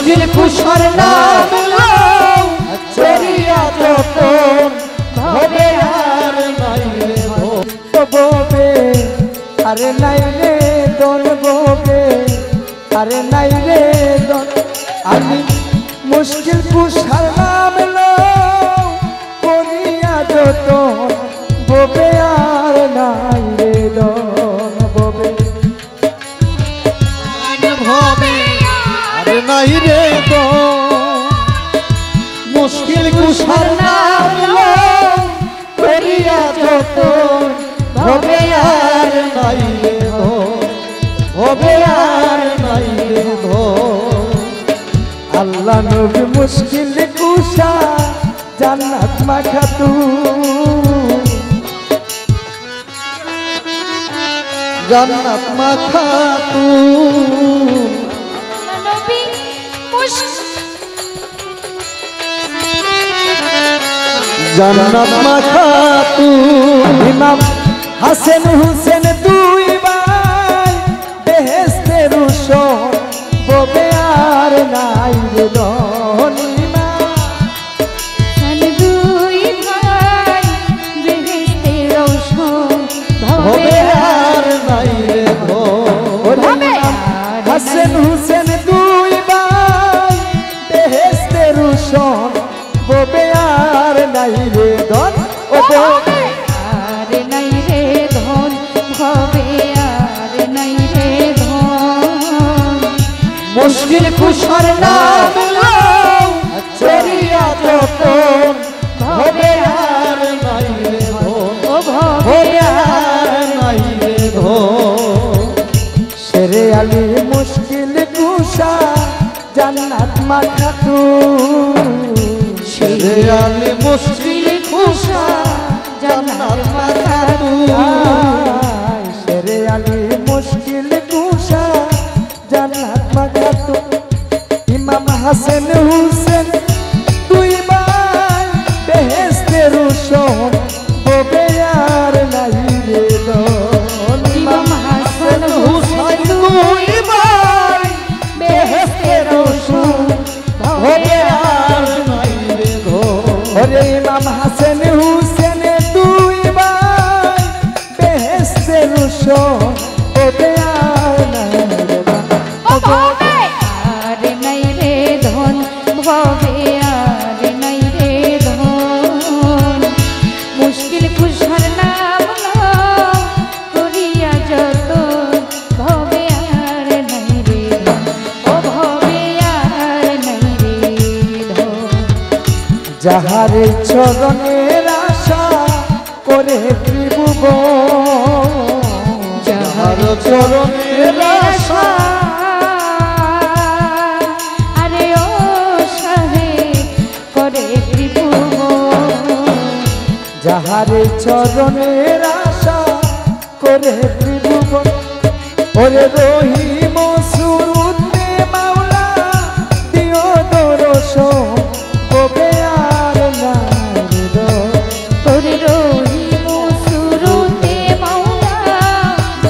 মুশকিল কুশার নাম লও করিয়া যতন ভবে আর নাই রে ভবে আরে নাই রে দন ভবে আরে নাই রে দন আমি মুশকিল কুশার নাম লও করিয়া যতন ভবে আর নাই রে দন ভবে ভবে আরে নাই রে দন মুশকিল কুশার নাম লও করিয়া যতন ভবে আর নাই রে দন ভবে আর নাই রে দন আল্লাহ নবী মুশকিল কুশা জান্নাত মাখাতু জান্নাত মাখাতু নবী জান্নাত মাখাতু ইমাম হাসান হুসেন দুই ভাই বেহেশতে রোশন ভবে আর নাই রে দন দুই ভাই বেহেশতে রোশন ভবে আর নাই রে দন হাসান হুসেন দুই ভাই বেহেশতে রোশন ভবে আর নাই রে দন ও ভবে আর নাই রে ধন ভবে আর নাই রে ধন মুশকিল কুশার নাম লও করিয়া যতন ভবে আর নাই রে ধন ও ভবে আর নাই রে ধন শেরে আলী মুশকিল কুশা জান্নাত মাখাতু শেরে আলী মুশকিল কুশা জান্নাত মাখাতু শেরে আলী মুশকিল কুশা জান্নাত মাখাতু ইমাম হাসান হুসেন দুই ভাই বেহেশতে রোশন ভবে আর নাই রে দন ইমাম হাসান হুসেন দুই ভাই বেহেশতে রোশন ভবে আর নাই রে দন ওরে ইমাম হাসান হুসেন দুই ভাই বেহেশতে রোশন ভবে আর নাই রে দন ও ভবে আর নাই রে ধন ভবে আর নাই রে ধন মুশকিল কুশার নাম লও করিয়া যতন ভবে আর নাই রে ধন ও ভবে আর নাই রে ধন যাহারে চরণের আশা করে ত্রিভুবন যাহার চরণের আশা আরে ও সাহে করে ত্রিভুবন যাহারে চরণের আশা করে ত্রিভুবন ওরে রহিম সুরুতে মাওলা দিও দর্শন ভবে আর নাই রে দন তোরে রহিম সুরতে মাওলা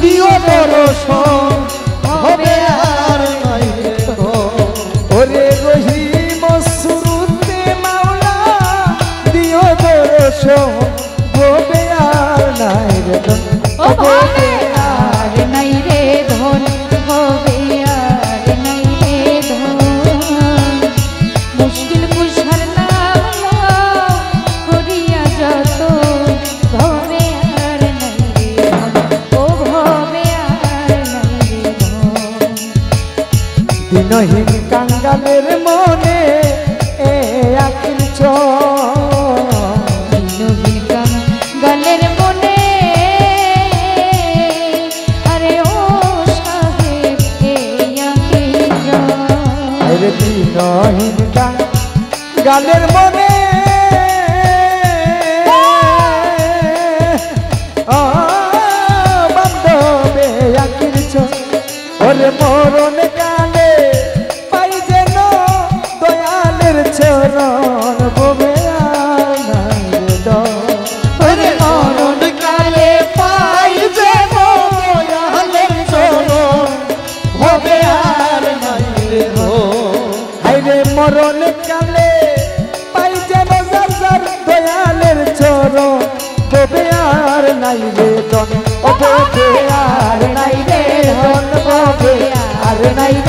দিও দর্শন ভবে আর নাই রে দন ওরে রহিম সুরুতে মাওলা দিও দর্শন ভবে আর নাই রে দন ও ভবে আর নাই রে ধন ভবে আর নাই রে ধন মুশকিল কুশার নাম লও করিয়া যতন ভবে আর নাই রে ধন ও ভবে আর নাই রে ধন দিনহীন কাঙ্গালের মনে এ আকিল দিনহীন কাঙ্গালের মনে আরে ও সাহেব এই আকিল দিনহীন কাঙ্গালের মনে বান্ধবে আকিল ওরে মরণ কালে পাই যেন দয়ালের চরণ ভবে আর নাই রে দন ওরে মরণ কালে পাই যেন দয়ালের চরণ ভবে আর নাই রে দন নাই রে ধন ও ভবে আর নাই রে ধন ভবে আর নাই